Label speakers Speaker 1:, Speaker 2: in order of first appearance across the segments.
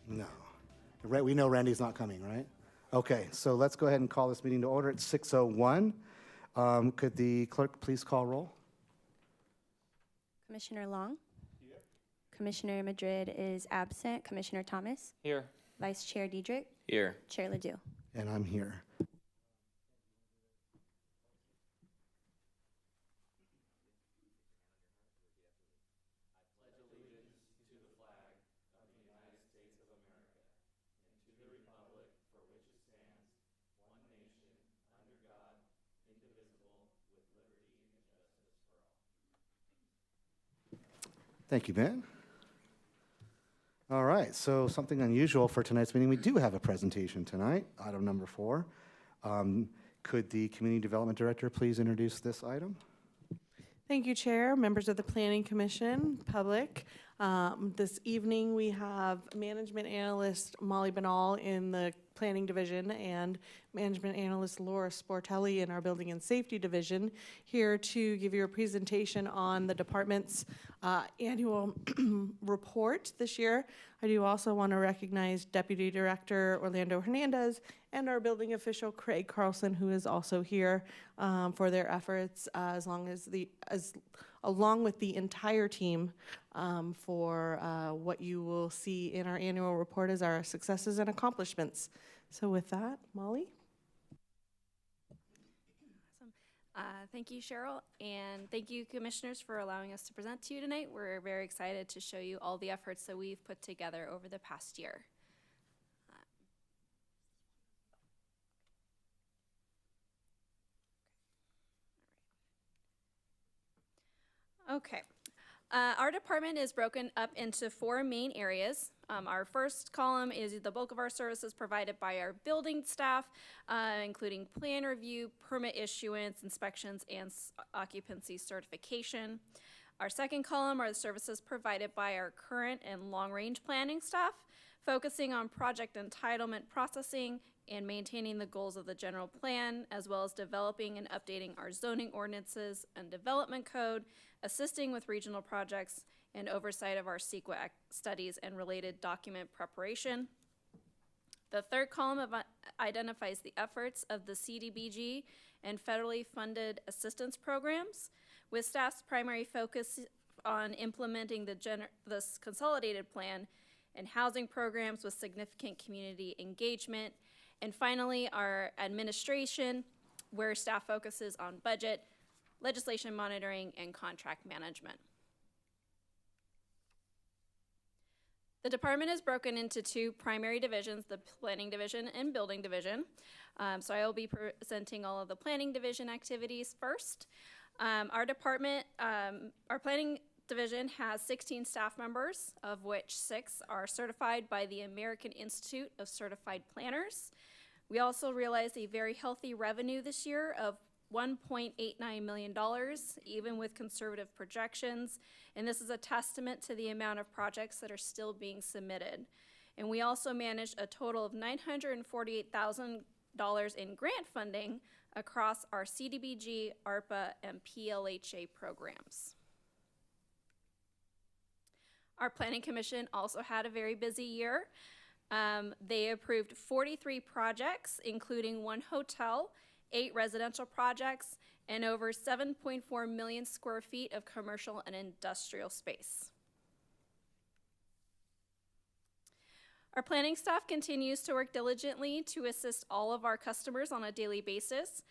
Speaker 1: No. Right, we know Randy's not coming, right? Okay, so let's go ahead and call this meeting to order at 6:01. Could the clerk please call roll?
Speaker 2: Commissioner Long? Here. Commissioner Madrid is absent. Commissioner Thomas?
Speaker 3: Here.
Speaker 2: Vice Chair Diedrich?
Speaker 3: Here.
Speaker 2: Chair Ledoux?
Speaker 1: And I'm here. Thank you, Ben. All right, so something unusual for tonight's meeting. We do have a presentation tonight, item number 4. Could the Community Development Director please introduce this item?
Speaker 4: Thank you, Chair, members of the Planning Commission, public. This evening we have Management Analyst Molly Banal in the Planning Division and Management Analyst Laura Sportelli in our Building and Safety Division here to give you a presentation on the department's annual report this year. I do also want to recognize Deputy Director Orlando Hernandez and our building official Craig Carlson, who is also here for their efforts, along with the entire team for what you will see in our annual report as our successes and accomplishments. So with that, Molly.
Speaker 2: Awesome. Thank you, Cheryl, and thank you, commissioners, for allowing us to present to you tonight. We're very excited to show you all the efforts that we've put together over the past year. Okay. Our department is broken up into 4 main areas. Our first column is the bulk of our services provided by our building staff, including plan review, permit issuance, inspections, and occupancy certification. Our second column are the services provided by our current and long-range planning staff, focusing on project entitlement processing and maintaining the goals of the general plan, as well as developing and updating our zoning ordinances and development code, assisting with regional projects, and oversight of our CEQA studies and related document preparation. The third column identifies the efforts of the CDBG and federally funded assistance programs, with staff's primary focus on implementing this consolidated plan and housing programs with significant community engagement. And finally, our administration, where staff focuses on budget, legislation monitoring, and contract management. The department is broken into 2 primary divisions, the Planning Division and Building Division. So I will be presenting all of the Planning Division activities first. Our Planning Division has 16 staff members, of which 6 are certified by the American Institute of Certified Planners. We also realized a very healthy revenue this year of $1.89 million, even with conservative projections. And this is a testament to the amount of projects that are still being submitted. And we also managed a total of $948,000 in grant funding across our CDBG, ARPA, and PLHA programs. Our Planning Commission also had a very busy year. They approved 43 projects, including 1 hotel, 8 residential projects, and over 7.4 million square feet of commercial and industrial space. Our planning staff continues to work diligently to assist all of our customers on a daily basis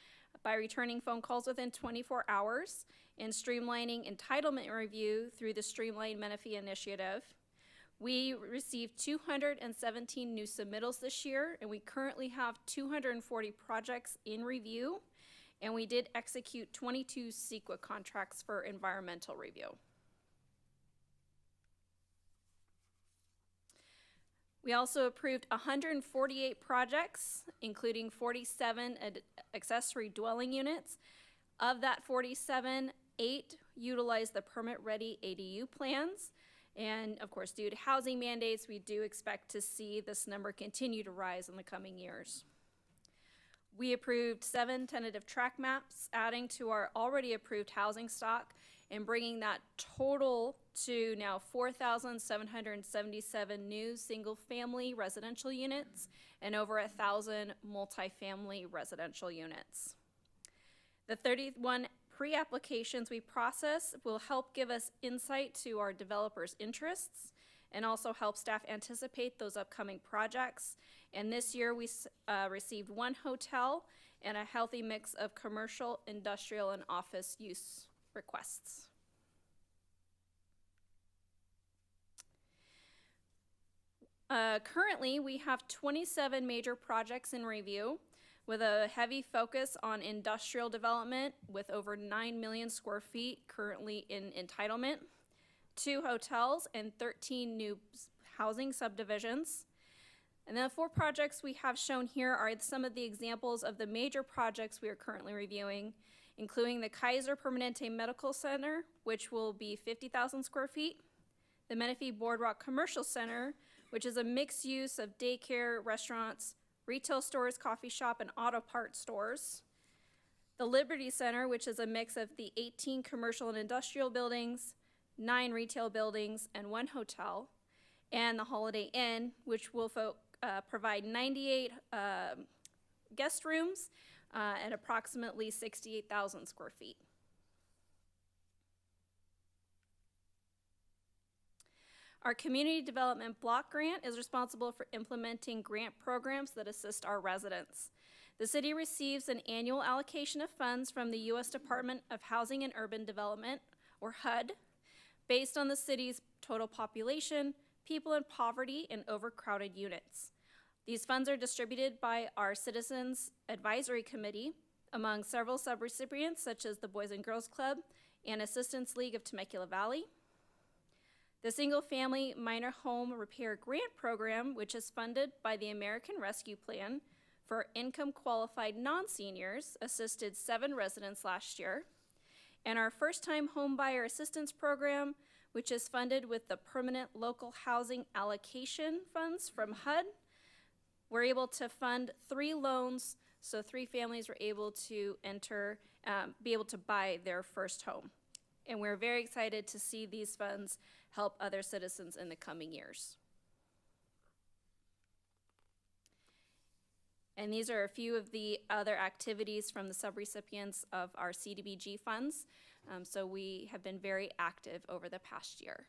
Speaker 2: by returning phone calls within 24 hours and streamlining entitlement review through the Streamlined Menifee initiative. We received 217 new submittals this year, and we currently have 240 projects in review, and we did execute 22 CEQA contracts for environmental review. We also approved 148 projects, including 47 accessory dwelling units. Of that 47, 8 utilized the permit-ready ADU plans. And of course, due to housing mandates, we do expect to see this number continue to rise in the coming years. We approved 7 tentative track maps, adding to our already approved housing stock and bringing that total to now 4,777 new single-family residential units and over 1,000 multifamily residential units. The 31 pre-applications we process will help give us insight to our developers' interests and also help staff anticipate those upcoming projects. And this year we received 1 hotel and a healthy mix of commercial, industrial, and office use requests. Currently, we have 27 major projects in review with a heavy focus on industrial development with over 9 million square feet currently in entitlement, 2 hotels, and 13 new housing subdivisions. And the 4 projects we have shown here are some of the examples of the major projects we are currently reviewing, including the Kaiser Permanente Medical Center, which will be 50,000 square feet, the Menifee Boardwalk Commercial Center, which is a mixed use of daycare, restaurants, retail stores, coffee shop, and auto parts stores, the Liberty Center, which is a mix of the 18 commercial and industrial buildings, 9 retail buildings, and 1 hotel, and the Holiday Inn, which will provide 98 guest rooms and approximately 68,000 square feet. Our Community Development Block Grant is responsible for implementing grant programs that assist our residents. The city receives an annual allocation of funds from the U.S. Department of Housing and Urban Development, or HUD, based on the city's total population, people in poverty, and overcrowded units. These funds are distributed by our Citizens Advisory Committee among several subrecipients, such as the Boys and Girls Club and Assistance League of Temecula Valley. The Single Family Minor Home Repair Grant Program, which is funded by the American Rescue Plan for income-qualified non-seniors, assisted 7 residents last year. And our First-Time Home Buyer Assistance Program, which is funded with the Permanent Local Housing Allocation Funds from HUD. We're able to fund 3 loans, so 3 families were able to be able to buy their first home. And we're very excited to see these funds help other citizens in the coming years. And these are a few of the other activities from the subrecipients of our CDBG funds. So we have been very active over the past year.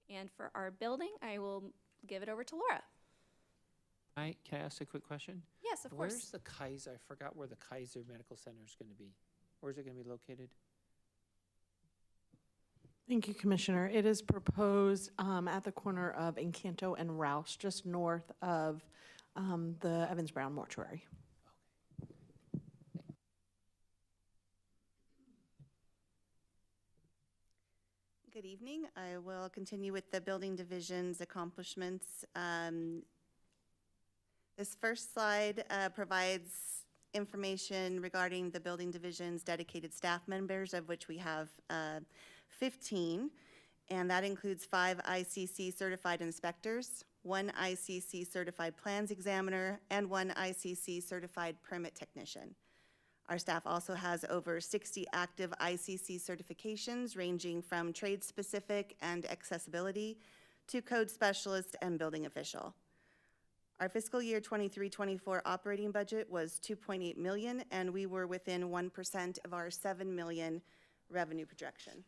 Speaker 2: And for our building, I will give it over to Laura.
Speaker 3: Can I ask a quick question?
Speaker 2: Yes, of course.
Speaker 3: Where's the Kaiser? I forgot where the Kaiser Medical Center is going to be. Where's it going to be located?
Speaker 4: Thank you, Commissioner. It is proposed at the corner of Encanto and Rouse, just north of the Evans Brown Mortuary.
Speaker 5: Good evening. I will continue with the building division's accomplishments. This first slide provides information regarding the building division's dedicated staff members, of which we have 15, and that includes 5 ICC certified inspectors, 1 ICC certified plans examiner, and 1 ICC certified permit technician. Our staff also has over 60 active ICC certifications ranging from trade-specific and accessibility to code specialist and building official. Our fiscal year 23-24 operating budget was $2.8 million, and we were within 1% of our $7 million revenue projection.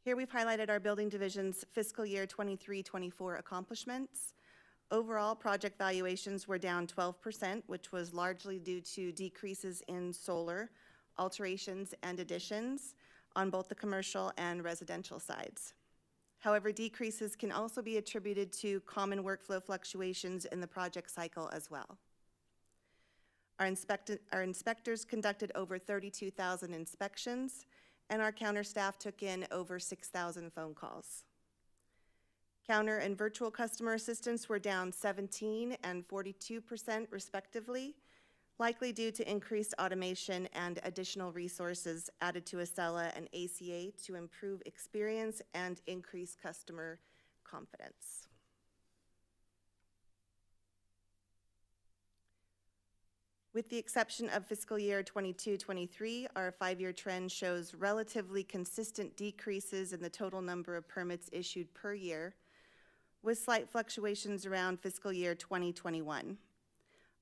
Speaker 5: Here we've highlighted our building division's fiscal year 23-24 accomplishments. Overall, project valuations were down 12%, which was largely due to decreases in solar, alterations, and additions on both the commercial and residential sides. However, decreases can also be attributed to common workflow fluctuations in the project cycle as well. Our inspectors conducted over 32,000 inspections, and our counter staff took in over 6,000 phone calls. Counter and virtual customer assistants were down 17% and 42% respectively, likely due to increased automation and additional resources added to Acela and ACA to improve experience and increase customer confidence. With the exception of fiscal year 22-23, our 5-year trend shows relatively consistent decreases in the total number of permits issued per year, with slight fluctuations around fiscal year 2021.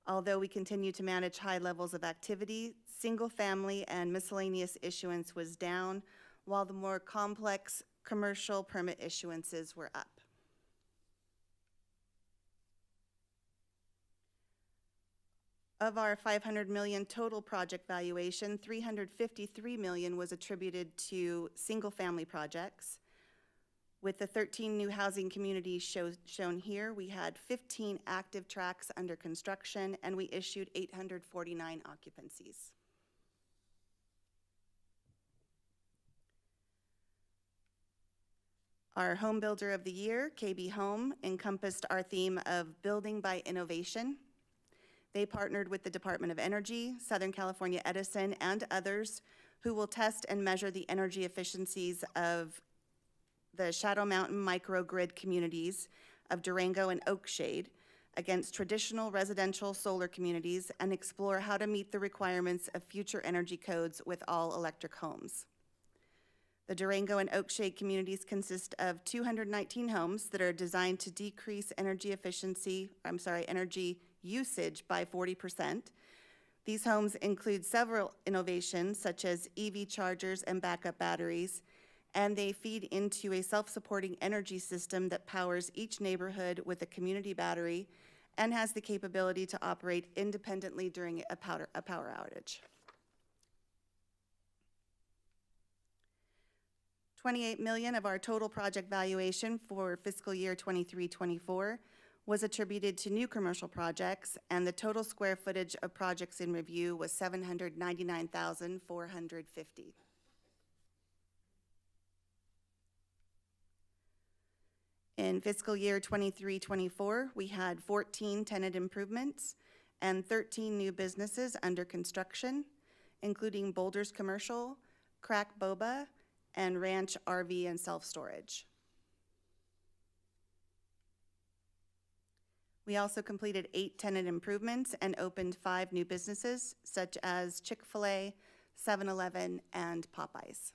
Speaker 5: Although we continue to manage high levels of activity, single-family and miscellaneous issuance was down, while the more complex commercial permit issuances were up. Of our $500 million total project valuation, $353 million was attributed to single-family projects. With the 13 new housing communities shown here, we had 15 active tracts under construction, and we issued 849 occupancies. Our Home Builder of the Year, KB Home, encompassed our theme of building by innovation. They partnered with the Department of Energy, Southern California Edison, and others who will test and measure the energy efficiencies of the Shadow Mountain microgrid communities of Durango and Oakshade against traditional residential solar communities and explore how to meet the requirements of future energy codes with all electric homes. The Durango and Oakshade communities consist of 219 homes that are designed to decrease energy usage by 40%. These homes include several innovations such as EV chargers and backup batteries, and they feed into a self-supporting energy system that powers each neighborhood with a community battery and has the capability to operate independently during a power outage. $28 million of our total project valuation for fiscal year 23-24 was attributed to new commercial projects, and the total square footage of projects in review was 799,450. In fiscal year 23-24, we had 14 tenant improvements and 13 new businesses under construction, including Boulders Commercial, Crack Boba, and Ranch RV and Self-Storage. We also completed 8 tenant improvements and opened 5 new businesses, such as Chick-fil-A, 7-Eleven, and Popeyes.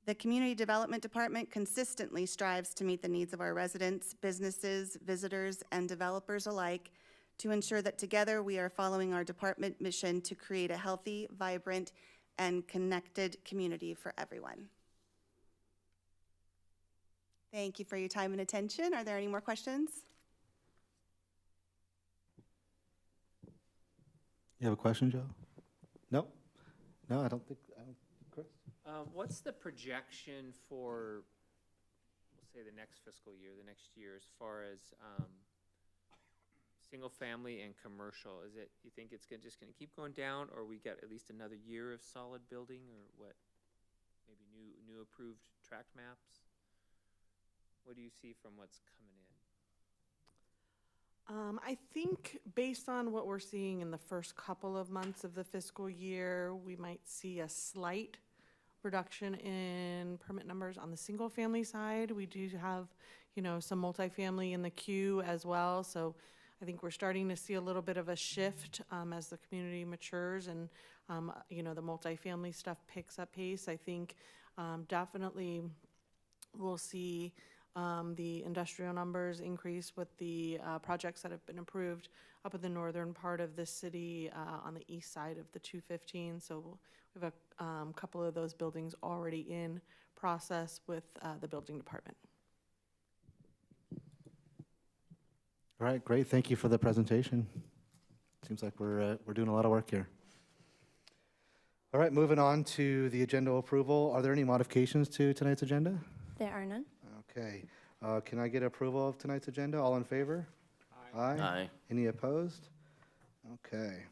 Speaker 5: The Community Development Department consistently strives to meet the needs of our residents, businesses, visitors, and developers alike to ensure that together we are following our department mission to create a healthy, vibrant, and connected community for everyone. Thank you for your time and attention. Are there any more questions?
Speaker 1: You have a question, Joe? No? No, I don't think, Chris?
Speaker 3: What's the projection for, we'll say the next fiscal year, the next year, as far as single family and commercial? Is it, you think it's just gonna keep going down, or we get at least another year of solid building, or what? Maybe new approved tract maps? What do you see from what's coming in?
Speaker 4: I think based on what we're seeing in the first couple of months of the fiscal year, we might see a slight reduction in permit numbers on the single family side. We do have, some multifamily in the queue as well. So I think we're starting to see a little bit of a shift as the community matures and, the multifamily stuff picks up pace. I think definitely we'll see the industrial numbers increase with the projects that have been approved up in the northern part of the city on the east side of the 215. So we have a couple of those buildings already in process with the building department.
Speaker 1: All right, great. Thank you for the presentation. Seems like we're doing a lot of work here. All right, moving on to the agenda approval. Are there any modifications to tonight's agenda?
Speaker 2: There are none.
Speaker 1: Okay. Can I get approval of tonight's agenda? All in favor? Aye.
Speaker 6: Aye.
Speaker 1: Any opposed? Okay.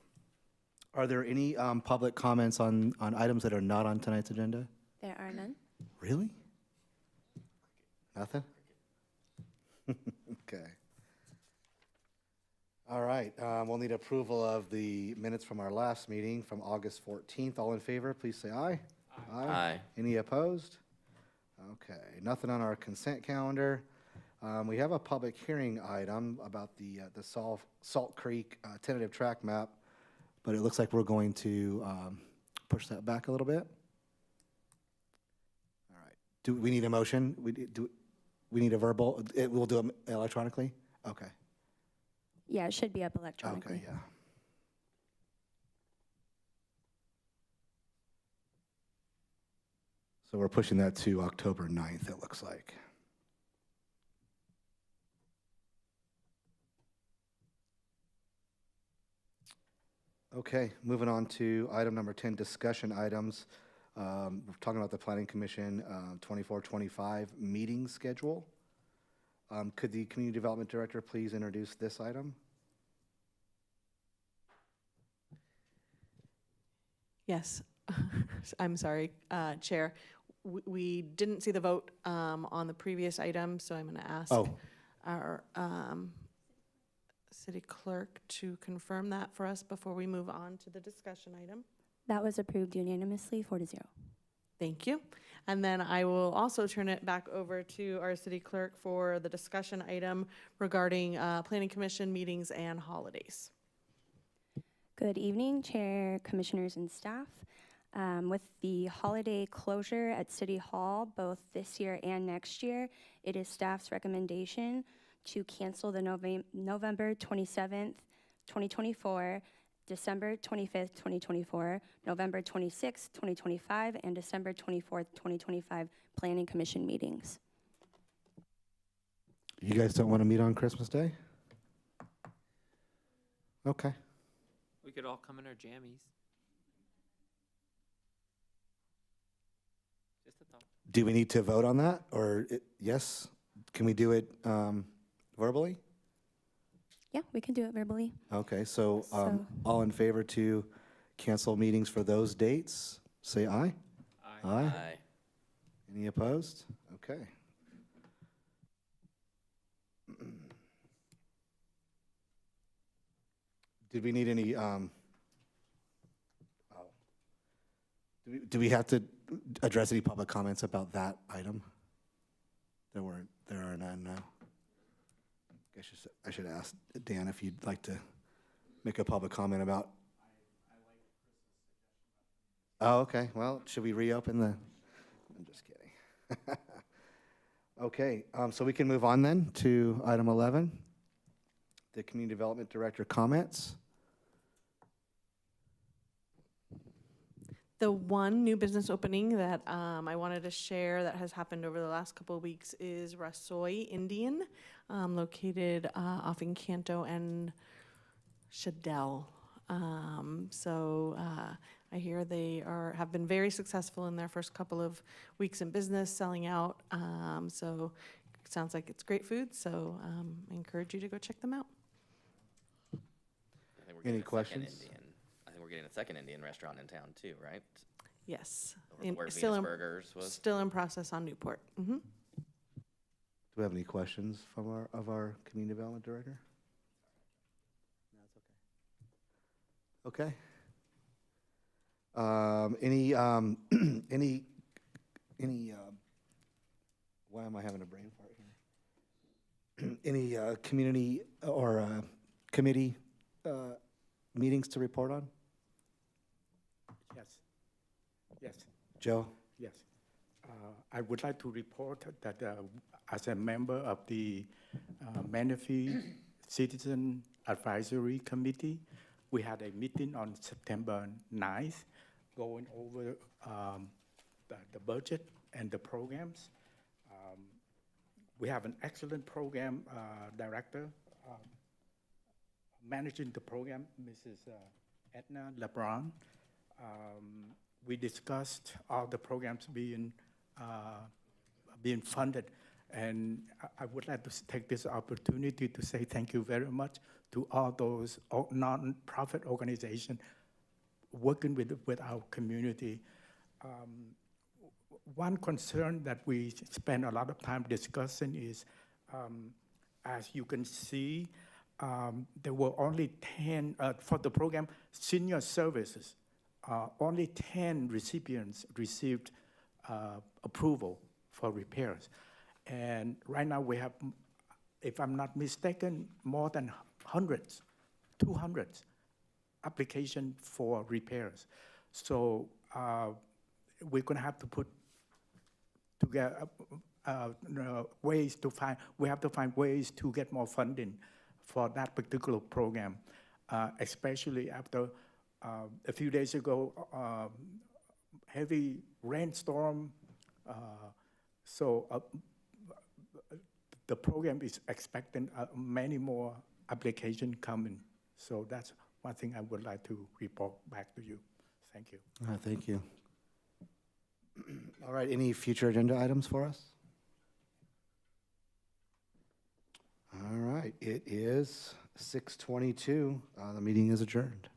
Speaker 1: Are there any public comments on items that are not on tonight's agenda?
Speaker 2: There are none.
Speaker 1: Really? Nothing? Okay. All right, we'll need approval of the minutes from our last meeting from August 14th. All in favor, please say aye.
Speaker 6: Aye.
Speaker 1: Any opposed? Okay, nothing on our consent calendar. We have a public hearing item about the Salt Creek tentative track map, but it looks like we're going to push that back a little bit. All right. Do we need a motion? We need a verbal? We'll do it electronically? Okay.
Speaker 6: Yeah, it should be up electronically.
Speaker 1: Okay, yeah. So we're pushing that to October 9th, it looks like. Okay, moving on to item number 10, discussion items. We're talking about the Planning Commission 24-25 meeting schedule. Could the Community Development Director please introduce this item?
Speaker 4: Yes, I'm sorry, Chair. We didn't see the vote on the previous item, so I'm going to ask our city clerk to confirm that for us before we move on to the discussion item.
Speaker 6: That was approved unanimously, 4-0.
Speaker 4: Thank you. And then I will also turn it back over to our city clerk for the discussion item regarding Planning Commission meetings and holidays.
Speaker 6: Good evening, Chair, Commissioners, and staff. With the holiday closure at City Hall, both this year and next year, it is staff's recommendation to cancel the November 27th, 2024, December 25th, 2024, November 26th, 2025, and December 24th, 2025 Planning Commission meetings.
Speaker 1: You guys don't want to meet on Christmas Day? Okay.
Speaker 3: We could all come in our jammies. Just a thought.
Speaker 1: Do we need to vote on that, or yes? Can we do it verbally?
Speaker 6: Yeah, we can do it verbally.
Speaker 1: Okay, so all in favor to cancel meetings for those dates, say aye.
Speaker 3: Aye.
Speaker 1: Aye. Any opposed? Okay. Did we need any, do we have to address any public comments about that item? There are none, no. I should ask Dan if you'd like to make a public comment about. Oh, okay. Well, should we reopen the? I'm just kidding. Okay, so we can move on then to item 11, the Community Development Director comments.
Speaker 4: The one new business opening that I wanted to share that has happened over the last couple of weeks is Rasoy Indian, located off Encanto and Shadell. I hear they have been very successful in their first couple of weeks in business, selling out. So it sounds like it's great food. So I encourage you to go check them out.
Speaker 7: I think we're
Speaker 1: Any
Speaker 7: getting a second
Speaker 1: questions?
Speaker 7: Indian. I think we're getting a second Indian restaurant in town too, right?
Speaker 4: Yes.
Speaker 7: Where
Speaker 4: Still
Speaker 7: Venus
Speaker 4: in,
Speaker 7: Burgers was.
Speaker 4: still in process on Newport. Mm-hmm.
Speaker 1: Do we have any questions from our Community Development Director? No, it's okay. Okay. Any, why am I having a brain fart here? Any community or committee meetings to report on?
Speaker 8: Yes. Yes.
Speaker 1: Joe?
Speaker 8: Yes. I would like to report that as a member of the Menifee Citizen Advisory Committee, we had a meeting on September 9th going over the budget and the programs. We have an excellent program director managing the program, Mrs. Edna LeBron. We discussed all the programs being funded, and I would like to take this opportunity to say thank you very much to all those non-profit organizations working with our community. One concern that we spend a lot of time discussing is, as you can see, there were only 10, for the program, senior services, only 10 recipients received approval for repairs. And right now we have, if I'm not mistaken, more than hundreds, 200 application for repairs. So we're gonna have to put together ways to find, we have to find ways to get more funding for that particular program, especially after a few days ago, heavy rainstorm. So the program is expecting many more applications coming. So that's one thing I would like to report back to you. Thank you.
Speaker 1: Thank you. All right, any future agenda items for us? All right, it is 6:22. The meeting is adjourned.